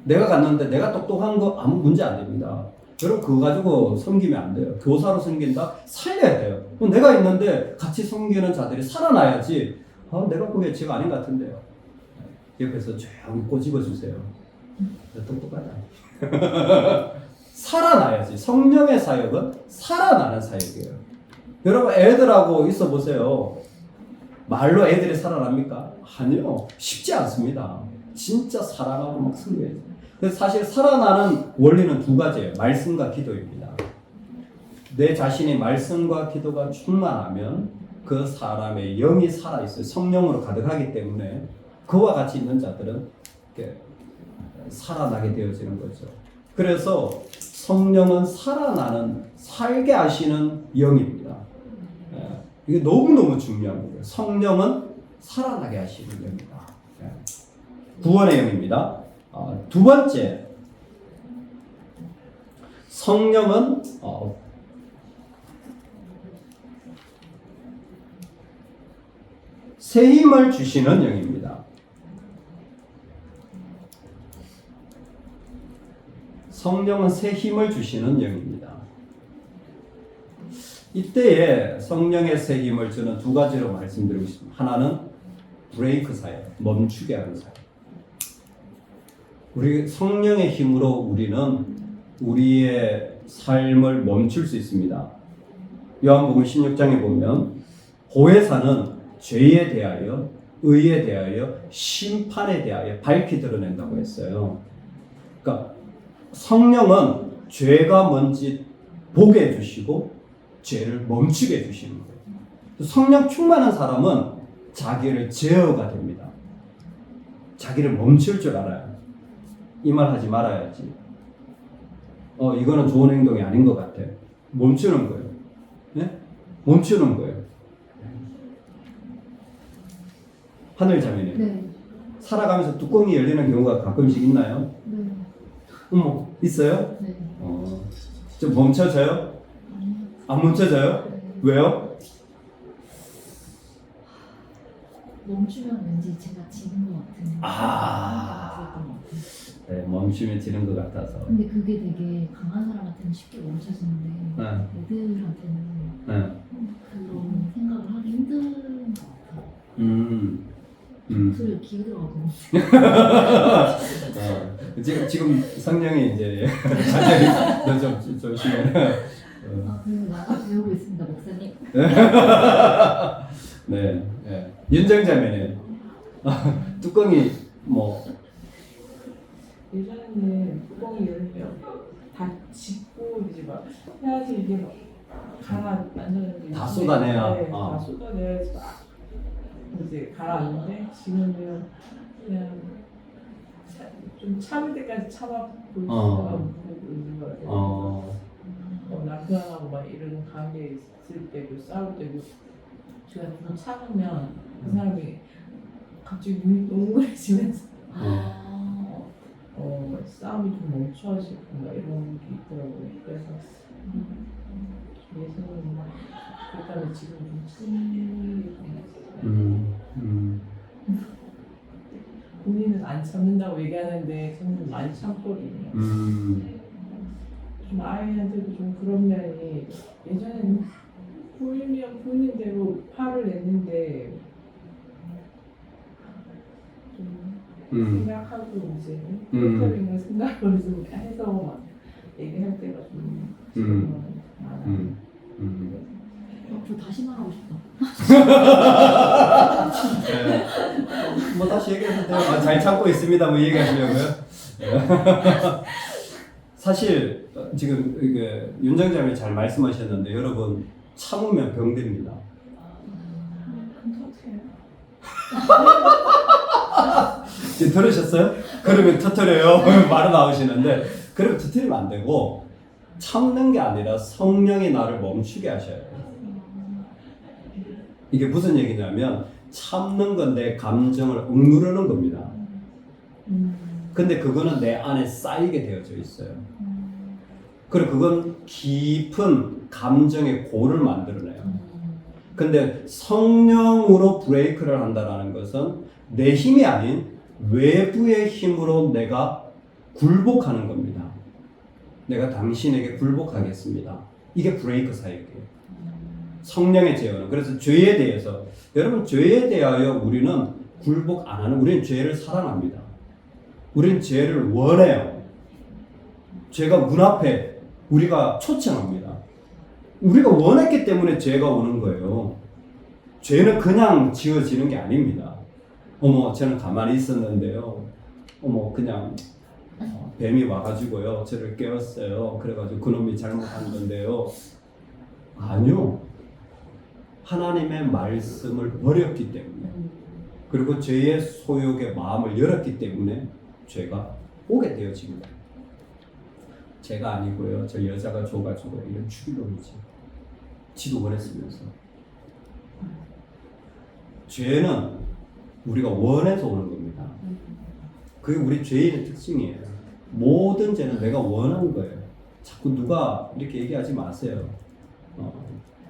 내가 갔는데 내가 똑똑한 거 아무 문제 안 됩니다. 여러분 그거 가지고 섬기면 안 돼요. 교사로 섬긴다? 살려야 돼요. 내가 있는데 같이 섬기는 자들이 살아나야지. 내가 그게 죄가 아닌 것 같은데요. 옆에서 조용히 꼬집어 주세요. 똑똑하다. 살아나야지. 성령의 사역은 살아나는 사역이에요. 여러분 애들하고 있어 보세요. 말로 애들이 살아납니까? 아니요. 쉽지 않습니다. 진짜 사랑하고 막 섬겨야지. 그래서 사실 살아나는 원리는 두 가지예요. 말씀과 기도입니다. 내 자신이 말씀과 기도가 충만하면 그 사람의 영이 살아있어요. 성령으로 가득하기 때문에 그와 같이 있는 자들은 이렇게 살아나게 되어지는 거죠. 그래서 성령은 살아나는, 살게 하시는 영입니다. 이게 너무너무 중요한 거예요. 성령은 살아나게 하시는 영이다. 구원의 영입니다. 두 번째, 성령은 새 힘을 주시는 영입니다. 성령은 새 힘을 주시는 영입니다. 이때에 성령의 새 힘을 저는 두 가지로 말씀드리고 싶습니다. 하나는 브레이크 사역, 멈추게 하는 사역. 우리 성령의 힘으로 우리는 우리의 삶을 멈출 수 있습니다. 요한복음 16장에 보면 보혜사는 죄에 대하여, 의에 대하여, 심판에 대하여 밝히 드러낸다고 했어요. 그러니까 성령은 죄가 뭔지 보게 해주시고 죄를 멈추게 해주시는 거예요. 성령 충만한 사람은 자기를 제어가 됩니다. 자기를 멈출 줄 알아요. 이 말 하지 말아야지. 이거는 좋은 행동이 아닌 것 같아. 멈추는 거예요. 네? 멈추는 거예요. 하늘 자매님. 네. 살아가면서 뚜껑이 열리는 경우가 가끔씩 있나요? 네. 있어요? 네. 좀 멈춰져요? 안 멈춰져요? 네. 왜요? 멈추면 왠지 제가 지는 것 같은. 네, 멈추면 지는 것 같아서. 근데 그게 되게 강한 사람한테는 쉽게 멈춰지는데 네. 애들한테는 네. 그런 생각을 하기 힘든 것 같아요. 목소리가 기울어가고. 지금 성령이 이제 자제히 좀 조심해. 그래서 나가 배우고 있습니다, 목사님. 네. 윤정자매는 뚜껑이 뭐 예전에는 뚜껑이 열면 다 짚고 이제 막 해야지 이게 막 가라앉았는데 다 쏟아내야. 네, 다 쏟아내야지 막 이제 가라앉는데 지금은 그냥 좀 참을 때까지 참아 보고 있는 것 같아요. 남편하고 막 이런 관계에 있을 때도 싸울 때도 제가 좀 참으면 그 사람이 갑자기 눈이 동그래지면서 싸움이 좀 멈춰지고 막 이런 게 있더라고요. 그래서 예전에는 막 그랬다면 지금 좀 참는 본인은 안 참는다고 얘기하는데 저는 많이 참거든요. 좀 아이한테도 좀 그런 면이 예전에는 보이면 보이는 대로 화를 냈는데 좀 생각하고 이제 터뜨린 걸 생각을 좀 해서 막 얘기할 때가 좀 많아요. 저 다시 말하고 싶다. 뭐 다시 얘기해도 돼요. 잘 참고 있습니다. 뭐 얘기하시려고요. 사실 지금 이게 윤정자님이 잘 말씀하셨는데 여러분 참으면 병듭니다. 지금 들으셨어요? 그러면 터뜨려요. 말은 나오시는데 그러면 터뜨리면 안 되고 참는 게 아니라 성령이 나를 멈추게 하셔야 돼요. 이게 무슨 얘기냐면 참는 건 내 감정을 억누르는 겁니다. 근데 그거는 내 안에 쌓이게 되어져 있어요. 그리고 그건 깊은 감정의 골을 만들어내요. 근데 성령으로 브레이크를 한다는 것은 내 힘이 아닌 외부의 힘으로 내가 굴복하는 겁니다. 내가 당신에게 굴복하겠습니다. 이게 브레이크 사역이에요. 성령의 제어는. 그래서 죄에 대해서, 여러분, 죄에 대하여 우리는 굴복 안 하는, 우리는 죄를 사랑합니다. 우리는 죄를 원해요. 죄가 문 앞에 우리가 초청합니다. 우리가 원했기 때문에 죄가 오는 거예요. 죄는 그냥 지어지는 게 아닙니다. 어머, 저는 가만히 있었는데요. 어머, 그냥 뱀이 와가지고요, 저를 깨웠어요. 그래가지고 그놈이 잘못한 건데요. 아니요. 하나님의 말씀을 버렸기 때문에, 그리고 죄의 소욕의 마음을 열었기 때문에 죄가 오게 되어집니다. 제가 아니고요, 저 여자가 줘가지고 이런 추기놈이지. 지도 원했으면서. 죄는 우리가 원해서 오는 겁니다. 그게 우리 죄인의 특징이에요. 모든 죄는 내가 원하는 거예요. 자꾸 누가 이렇게 얘기하지 마세요.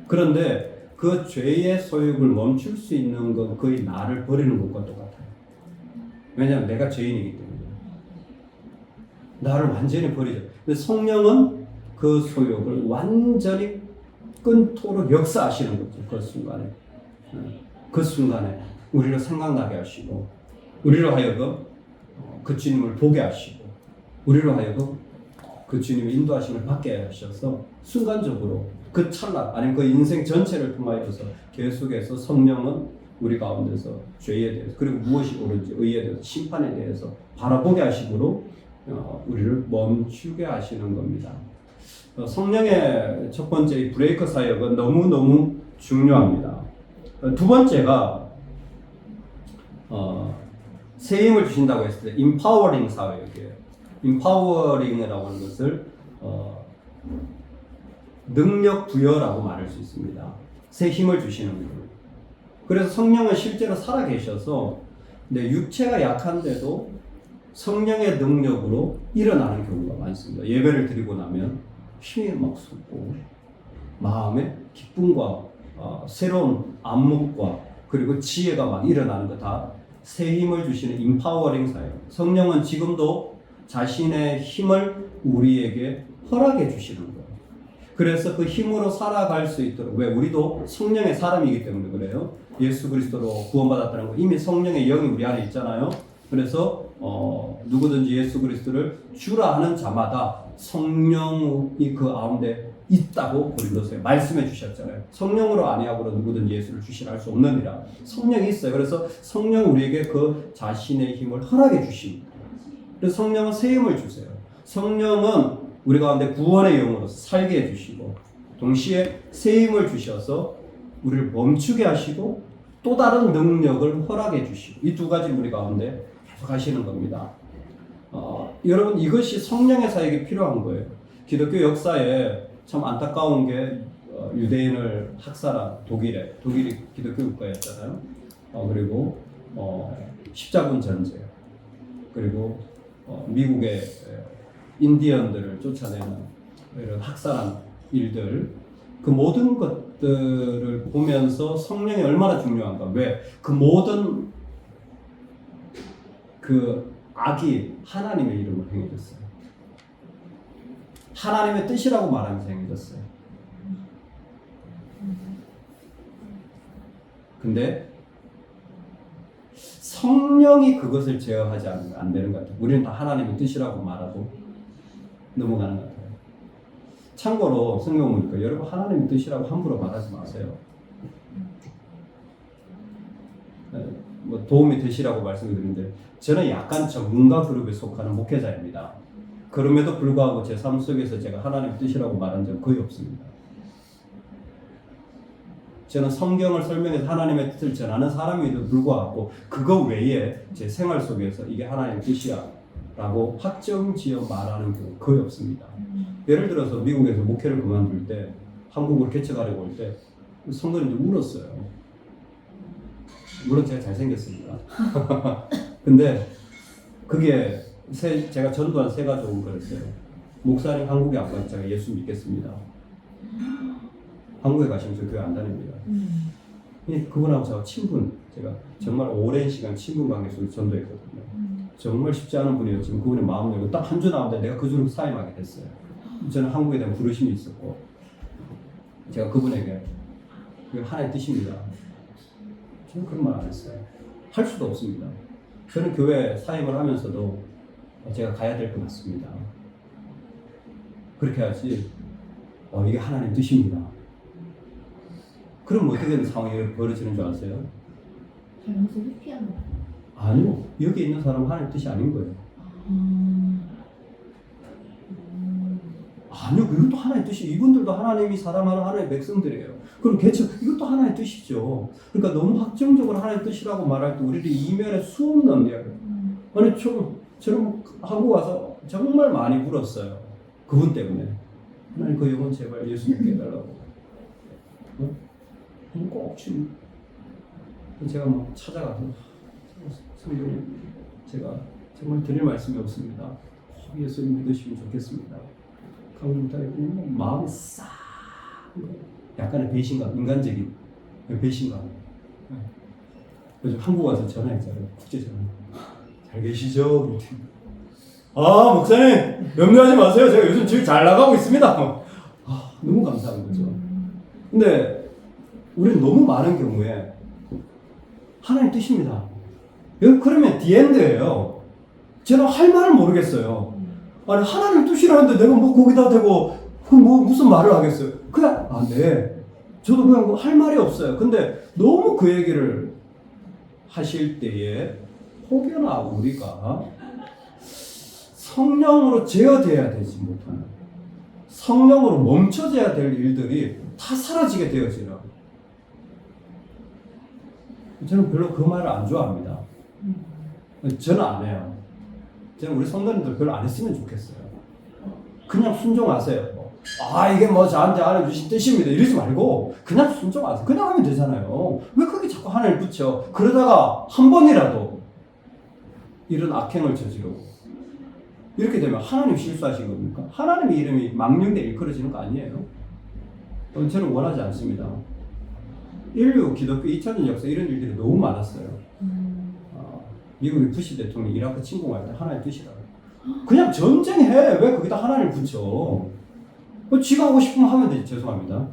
그런데 그 죄의 소욕을 멈출 수 있는 건 거의 나를 버리는 것과 똑같아요. 왜냐하면 내가 죄인이기 때문에. 나를 완전히 버리죠. 근데 성령은 그 소욕을 완전히 끊도록 역사하시는 거죠. 그 순간에. 그 순간에 우리를 생각나게 하시고, 우리로 하여금 그 주님을 보게 하시고, 우리로 하여금 그 주님의 인도하심을 받게 하셔서 순간적으로 그 찰나, 아니면 그 인생 전체를 통하여서 계속해서 성령은 우리 가운데서 죄에 대해서, 그리고 무엇이 옳은지 의에 대해서, 심판에 대해서 바라보게 하심으로 우리를 멈추게 하시는 겁니다. 성령의 첫 번째 브레이크 사역은 너무너무 중요합니다. 두 번째가 새 힘을 주신다고 했을 때 인파워링 사역이에요. 인파워링이라고 하는 것을 능력 부여라고 말할 수 있습니다. 새 힘을 주시는 거예요. 그래서 성령은 실제로 살아 계셔서 내 육체가 약한데도 성령의 능력으로 일어나는 경우가 많습니다. 예배를 드리고 나면 힘이 막 솟고 마음에 기쁨과 새로운 안목과 그리고 지혜가 막 일어나는 거 다 새 힘을 주시는 인파워링 사역. 성령은 지금도 자신의 힘을 우리에게 허락해 주시는 거예요. 그래서 그 힘으로 살아갈 수 있도록, 왜 우리도 성령의 사람이기 때문에 그래요. 예수 그리스도로 구원받았다는 거, 이미 성령의 영이 우리 안에 있잖아요. 그래서 누구든지 예수 그리스도를 주라 하는 자마다 성령이 그 가운데 있다고 고린도서에 말씀해 주셨잖아요. 성령으로 아니하고는 누구든지 예수를 주시라 할 수 없느니라. 성령이 있어요. 그래서 성령 우리에게 그 자신의 힘을 허락해 주십니다. 그래서 성령은 새 힘을 주세요. 성령은 우리 가운데 구원의 영으로 살게 해주시고, 동시에 새 힘을 주셔서 우리를 멈추게 하시고 또 다른 능력을 허락해 주시고, 이 두 가지 우리 가운데 계속 하시는 겁니다. 여러분, 이것이 성령의 사역이 필요한 거예요. 기독교 역사에 참 안타까운 게 유대인을 학살한 독일이 기독교 국가였잖아요. 그리고 십자군 전쟁, 그리고 미국의 인디언들을 쫓아내는 이런 학살한 일들, 그 모든 것들을 보면서 성령이 얼마나 중요한가. 왜? 그 모든 그 악이 하나님의 이름으로 행해졌어요. 하나님의 뜻이라고 말하면서 행해졌어요. 근데 성령이 그것을 제어하지 않으면 안 되는 것 같아요. 우리는 다 하나님의 뜻이라고 말하고 넘어가는 것 같아요. 참고로 성경 보니까 여러분, 하나님의 뜻이라고 함부로 말하지 마세요. 뭐 도움이 되시라고 말씀드리는데, 저는 약간 전문가 그룹에 속하는 목회자입니다. 그럼에도 불구하고 제 삶 속에서 제가 하나님의 뜻이라고 말한 적은 거의 없습니다. 저는 성경을 설명해서 하나님의 뜻을 전하는 사람에도 불구하고 그거 외에 제 생활 속에서 이게 하나님의 뜻이야 라고 확정지어 말하는 경우 거의 없습니다. 예를 들어서 미국에서 목회를 그만둘 때, 한국으로 개척하려고 올 때 성도님들 울었어요. 물론 제가 잘생겼으니까. 근데 그게 제가 전도한 세 가족은 그랬어요. 목사님 한국에 안 가서 제가 예수 믿겠습니다. 한국에 가시면 저 교회 안 다닙니다. 그분하고 제가 친분, 제가 정말 오랜 시간 친분 관계 속에 전도했거든요. 정말 쉽지 않은 분이었지만 그분의 마음 열고 딱 한 주 나오는데 내가 그 주로 사임하게 됐어요. 저는 한국에 대한 부르심이 있었고 제가 그분에게 그게 하나의 뜻입니다. 저는 그런 말 안 했어요. 할 수도 없습니다. 저는 교회 사임을 하면서도 제가 가야 될 것 같습니다. 그렇게 하지 이게 하나님 뜻입니다. 그럼 어떻게 되는 상황이 벌어지는 줄 아세요? 잘못을 회피하는 거. 아니요. 여기 있는 사람은 하나님 뜻이 아닌 거예요. 아니요. 이것도 하나의 뜻이 이분들도 하나님이 사랑하는 하나의 백성들이에요. 그럼 개척 이것도 하나의 뜻이죠. 그러니까 너무 확정적으로 하나의 뜻이라고 말할 때 우리를 이면에 수없는 이야기. 아니 저는 한국 와서 정말 많이 울었어요. 그분 때문에. 하나님 그 영혼 제발 예수 믿게 해달라고. 꼭 지금 제가 막 찾아가서 성령님 제가 정말 드릴 말씀이 없습니다. 예수님 믿으시면 좋겠습니다. 강물부터 마음이 싹 약간의 배신감, 인간적인 배신감. 그래서 한국 와서 전화했잖아요. 국제 전화. 잘 계시죠? 아 목사님 염려하지 마세요. 제가 요즘 질 잘 나가고 있습니다. 너무 감사한 거죠. 근데 우리는 너무 많은 경우에 하나님 뜻입니다. 그러면 디엔드예요. 저는 할 말을 모르겠어요. 아니 하나님 뜻이라는데 내가 뭐 거기다 대고 뭐 무슨 말을 하겠어요. 그냥 네. 저도 그냥 할 말이 없어요. 근데 너무 그 얘기를 하실 때에 혹여나 우리가 성령으로 제어돼야 되지 못하는 성령으로 멈춰져야 될 일들이 다 사라지게 되어지라. 저는 별로 그 말을 안 좋아합니다. 저는 안 해요. 저는 우리 성도님들 별로 안 했으면 좋겠어요. 그냥 순종하세요. 이게 뭐 저한테 알려주신 뜻입니다. 이러지 말고 그냥 순종하세요. 그냥 하면 되잖아요. 왜 그렇게 자꾸 하나를 붙여? 그러다가 한 번이라도 이런 악행을 저지르고 이렇게 되면 하나님 실수하신 겁니까? 하나님의 이름이 망령되게 일컬어지는 거 아니에요? 저는 원하지 않습니다. 인류 기독교 2000년 역사 이런 일들이 너무 많았어요. 미국의 부시 대통령이 이라크 침공할 때 하나의 뜻이라고. 그냥 전쟁해. 왜 거기다 하나를 붙여? 지가 하고 싶으면 하면 되지. 죄송합니다.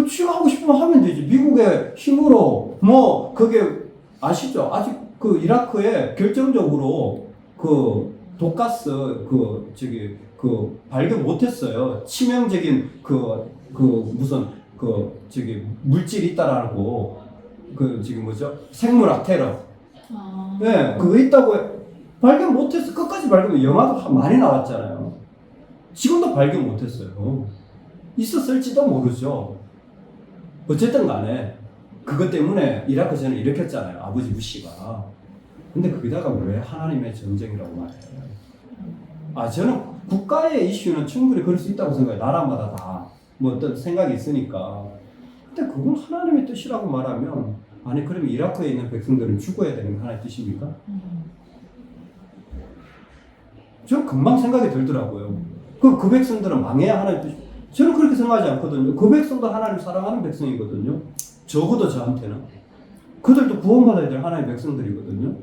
지가 하고 싶으면 하면 되지. 미국의 힘으로 뭐 그게 아시죠? 아직 그 이라크에 결정적으로 그 독가스 발견 못했어요. 치명적인 무슨 물질이 있다라고 생물학 테러. 네, 그거 있다고 발견 못했어. 끝까지 발견. 영화도 많이 나왔잖아요. 지금도 발견 못했어요. 있었을지도 모르죠. 어쨌든 간에 그것 때문에 이라크 전을 일으켰잖아요. 아버지 부시가. 근데 거기다가 왜 하나님의 전쟁이라고 말해요? 저는 국가의 이슈는 충분히 그럴 수 있다고 생각해요. 나라마다 다 뭐 어떤 생각이 있으니까. 근데 그건 하나님의 뜻이라고 말하면 아니 그러면 이라크에 있는 백성들은 죽어야 되는 게 하나의 뜻입니까? 저는 금방 생각이 들더라고요. 그 백성들은 망해야 하나의 뜻. 저는 그렇게 생각하지 않거든요. 그 백성도 하나님 사랑하는 백성이거든요. 적어도 저한테는. 그들도 구원받아야 될 하나님의 백성들이거든요.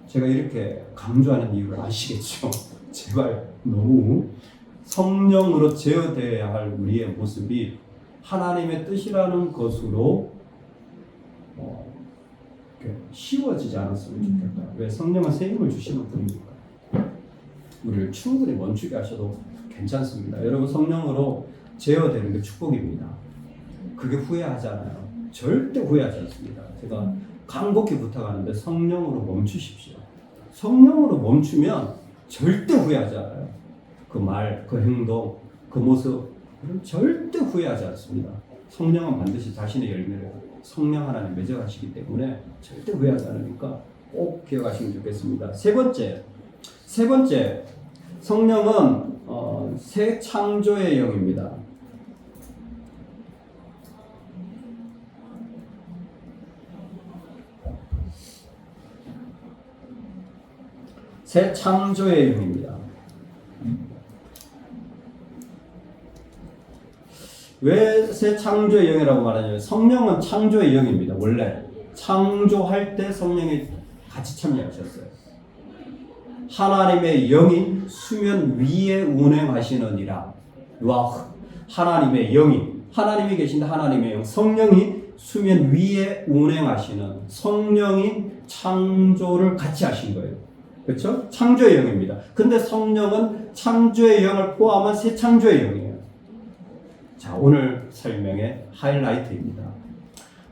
제가 이렇게 강조하는 이유를 아시겠죠? 제발 너무 성령으로 제어되어야 할 우리의 모습이 하나님의 뜻이라는 것으로 쉬워지지 않았으면 좋겠다. 왜 성령은 새 힘을 주시는 분이니까. 우리를 충분히 멈추게 하셔도 괜찮습니다. 여러분 성령으로 제어되는 게 축복입니다. 그게 후회하지 않아요. 절대 후회하지 않습니다. 제가 간곡히 부탁하는데 성령으로 멈추십시오. 성령으로 멈추면 절대 후회하지 않아요. 그 말, 그 행동, 그 모습 절대 후회하지 않습니다. 성령은 반드시 자신의 열매를 성령 하나님 맺어가시기 때문에 절대 후회하지 않으니까 꼭 기억하시면 좋겠습니다. 세 번째 성령은 새 창조의 영입니다. 새 창조의 영입니다. 왜 새 창조의 영이라고 말하냐면 성령은 창조의 영입니다. 원래 창조할 때 성령이 같이 참여하셨어요. 하나님의 영이 수면 위에 운행하시느니라. 와, 하나님의 영이 하나님이 계신데 하나님의 영 성령이 수면 위에 운행하시는 성령이 창조를 같이 하신 거예요. 그렇죠? 창조의 영입니다. 근데 성령은 창조의 영을 포함한 새 창조의 영이에요. 자, 오늘 설명의 하이라이트입니다.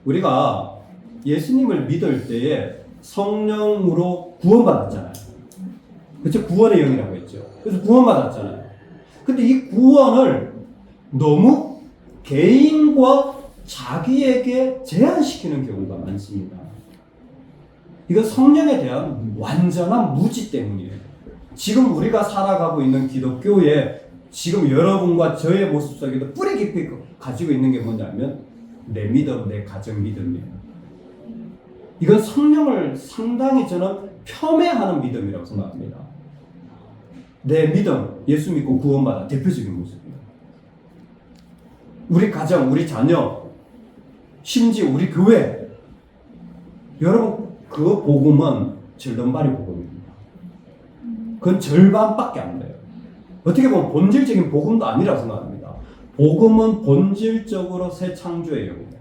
우리가 예수님을 믿을 때에 성령으로 구원받았잖아요. 그렇죠? 구원의 영이라고 했죠. 그래서 구원받았잖아요. 근데 이 구원을 너무 개인과 자기에게 제한시키는 경우가 많습니다. 이건 성령에 대한 완전한 무지 때문이에요. 지금 우리가 살아가고 있는 기독교에 지금 여러분과 저의 모습 속에도 뿌리 깊이 가지고 있는 게 뭐냐면 내 믿음, 내 가정 믿음이에요. 이건 성령을 상당히 저는 폄훼하는 믿음이라고 생각합니다. 내 믿음, 예수 믿고 구원받아 대표적인 모습이에요. 우리 가정, 우리 자녀, 심지어 우리 교회. 여러분, 그 복음은 절름발이 복음입니다. 그건 절반밖에 안 돼요. 어떻게 보면 본질적인 복음도 아니라고 생각합니다. 복음은 본질적으로 새 창조의 영이에요.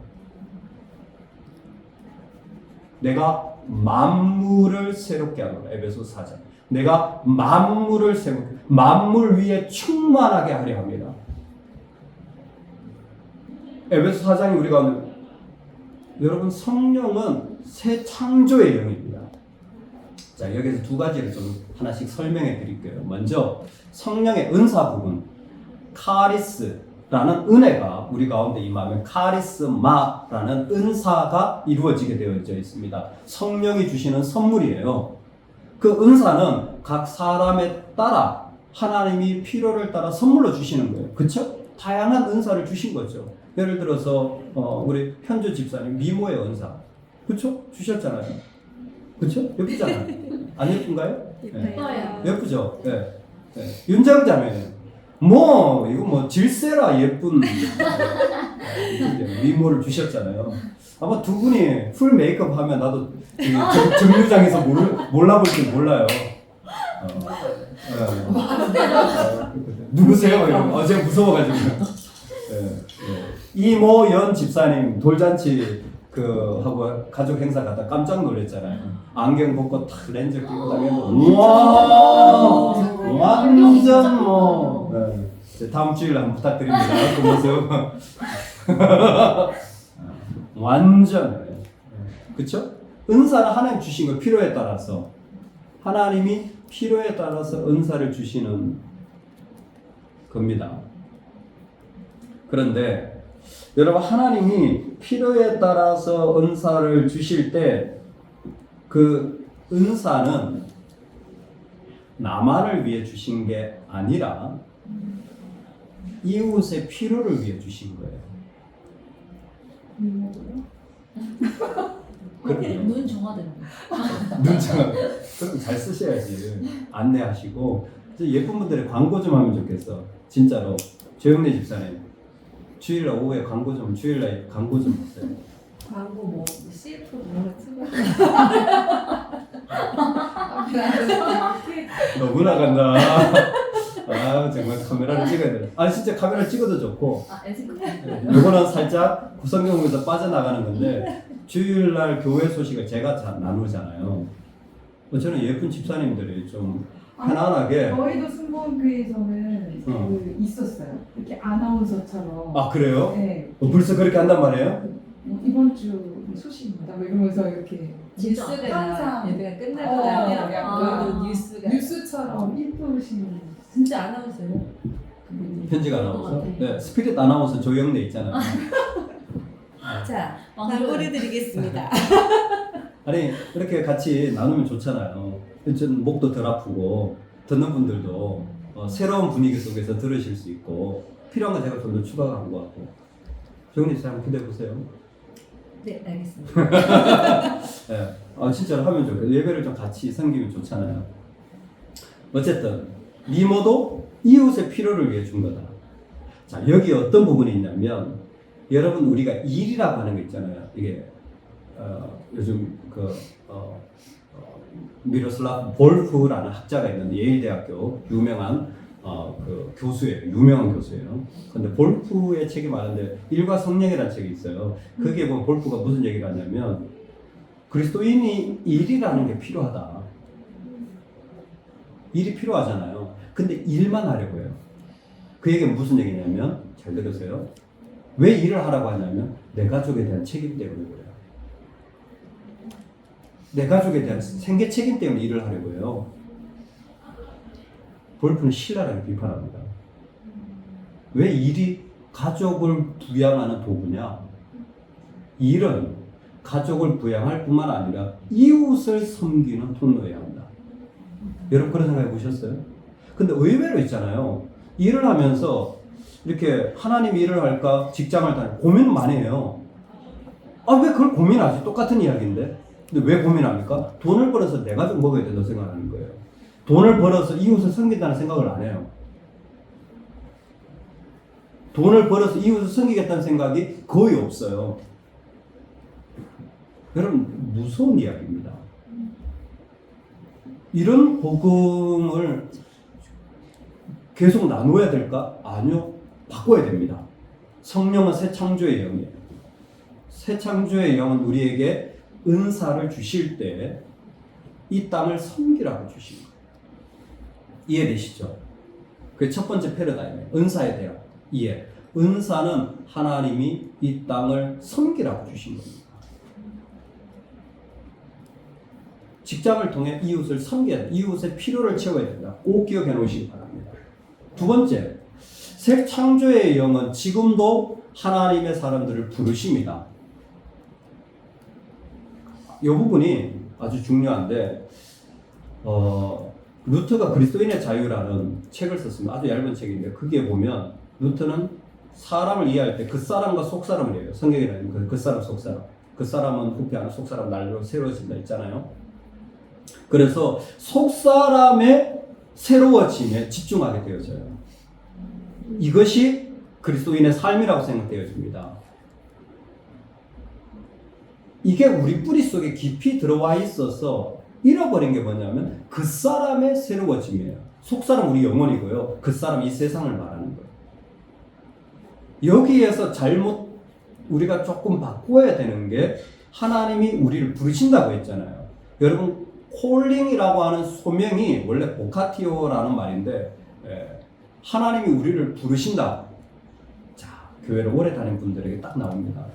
내가 만물을 새롭게 하노라. 에베소 4장. 내가 만물을 새롭게, 만물 위에 충만하게 하려 합니다. 에베소 4장이 우리가 여러분 성령은 새 창조의 영입니다. 자, 여기서 두 가지를 좀 하나씩 설명해 드릴게요. 먼저 성령의 은사 부분, 카리스라는 은혜가 우리 가운데 임하면 카리스마라는 은사가 이루어지게 되어져 있습니다. 성령이 주시는 선물이에요. 그 은사는 각 사람에 따라 하나님이 필요를 따라 선물로 주시는 거예요. 그렇죠? 다양한 은사를 주신 거죠. 예를 들어서 우리 현주 집사님 미모의 은사, 그렇죠? 주셨잖아요. 그렇죠? 예쁘잖아요. 안 예쁜가요? 예뻐요. 예쁘죠? 네. 네. 윤장자매는 이거 뭐 질세라 예쁜 미모를 주셨잖아요. 아마 두 분이 풀 메이크업 하면 나도 정류장에서 몰라볼 줄 몰라요. 누구세요? 제가 무서워가지고. 이모연 집사님 돌잔치 하고 가족 행사 갔다 깜짝 놀랐잖아요. 안경 벗고 탁 렌즈 끼고 다니면서 우와 완전 다음 주일에 한번 부탁드립니다. 그 모습 완전 그쵸? 은사는 하나님 주신 거 필요에 따라서 하나님이 필요에 따라서 은사를 주시는 겁니다. 그런데 여러분 하나님이 필요에 따라서 은사를 주실 때 그 은사는 나만을 위해 주신 게 아니라 이웃의 필요를 위해 주신 거예요. 눈 정화되는 거. 눈처럼 그럼 잘 쓰셔야지. 안내하시고 예쁜 분들의 광고 좀 하면 좋겠어. 진짜로 조영래 집사님 주일날 오후에 주일날 광고 좀 하세요. 광고 뭐 CF 뭐 찍어. 너무 나간다. 아 정말 카메라를 찍어야 돼. 진짜 카메라 찍어도 좋고. 요거는 살짝 구성경에서 빠져나가는 건데 주일날 교회 소식을 제가 나누잖아요. 저는 예쁜 집사님들이 좀 편안하게. 저희도 순복음교회에서는 있었어요. 이렇게 아나운서처럼. 아 그래요? 네. 벌써 그렇게 한단 말이에요? 이번 주 소식입니다. 뭐 이러면서 이렇게 뉴스가 항상 예배가 끝나고 나면 약간 뉴스가 뉴스처럼 이쁘신. 진짜 아나운서예요. 편지가 아나운서? 네, 스피릿 아나운서 조영래 있잖아요. 자, 광고를 드리겠습니다. 아니 이렇게 같이 나누면 좋잖아요. 저는 목도 덜 아프고 듣는 분들도 새로운 분위기 속에서 들으실 수 있고 필요한 거 제가 좀 더 추가한 것 같고. 조영래 씨 한번 기대해 보세요. 네, 알겠습니다. 네, 진짜로 하면 좋겠어요. 예배를 좀 같이 섬기면 좋잖아요. 어쨌든 미모도 이웃의 필요를 위해 준 거다. 자, 여기 어떤 부분이 있냐면 여러분 우리가 일이라고 하는 거 있잖아요. 이게 요즘 미로슬라프 볼프라는 학자가 있는데 예일 대학교 유명한 그 교수예요. 유명한 교수예요. 근데 볼프의 책이 많은데 일과 성령이라는 책이 있어요. 거기에 보면 볼프가 무슨 얘기를 하냐면 그리스도인이 일이라는 게 필요하다. 일이 필요하잖아요. 근데 일만 하려고 해요. 그 얘기는 무슨 얘기냐면 잘 들으세요. 왜 일을 하라고 하냐면 내 가족에 대한 책임 때문에 그래요. 내 가족에 대한 생계 책임 때문에 일을 하려고 해요. 볼프는 신랄하게 비판합니다. 왜 일이 가족을 부양하는 도구냐? 일은 가족을 부양할 뿐만 아니라 이웃을 섬기는 통로여야 한다. 여러분 그런 생각 해보셨어요? 근데 의외로 있잖아요. 일을 하면서 이렇게 하나님 일을 할까 직장을 다니까 고민을 많이 해요. 아, 왜 그걸 고민하지? 똑같은 이야기인데. 근데 왜 고민합니까? 돈을 벌어서 내 가족 먹어야 된다고 생각하는 거예요. 돈을 벌어서 이웃을 섬긴다는 생각을 안 해요. 돈을 벌어서 이웃을 섬기겠다는 생각이 거의 없어요. 여러분 무서운 이야기입니다. 이런 복음을 계속 나눠야 될까? 아니요. 바꿔야 됩니다. 성령은 새 창조의 영이에요. 새 창조의 영은 우리에게 은사를 주실 때 이 땅을 섬기라고 주신 거예요. 이해되시죠? 그게 첫 번째 패러다임이에요. 은사에 대한 이해. 은사는 하나님이 이 땅을 섬기라고 주신 겁니다. 직장을 통해 이웃을 섬겨야 된다. 이웃의 필요를 채워야 된다. 꼭 기억해 놓으시기 바랍니다. 두 번째, 새 창조의 영은 지금도 하나님의 사람들을 부르십니다. 이 부분이 아주 중요한데 루터가 그리스도인의 자유라는 책을 썼습니다. 아주 얇은 책인데 거기에 보면 루터는 사람을 이해할 때 그 사람과 속 사람을 이해해요. 성경에는 그 사람 속 사람. 그 사람은 후패하는 속 사람 날로 새로워진다 있잖아요. 그래서 속 사람의 새로워짐에 집중하게 되어져요. 이것이 그리스도인의 삶이라고 생각되어집니다. 이게 우리 뿌리 속에 깊이 들어와 있어서 잃어버린 게 뭐냐면 그 사람의 새로워짐이에요. 속사람 우리 영혼이고요. 그 사람 이 세상을 말하는 거예요. 여기에서 잘못 우리가 조금 바꿔야 되는 게 하나님이 우리를 부르신다고 했잖아요. 여러분 콜링이라고 하는 소명이 원래 보카티오라는 말인데 하나님이 우리를 부르신다. 자, 교회를 오래 다닌 분들에게 딱 나옵니다.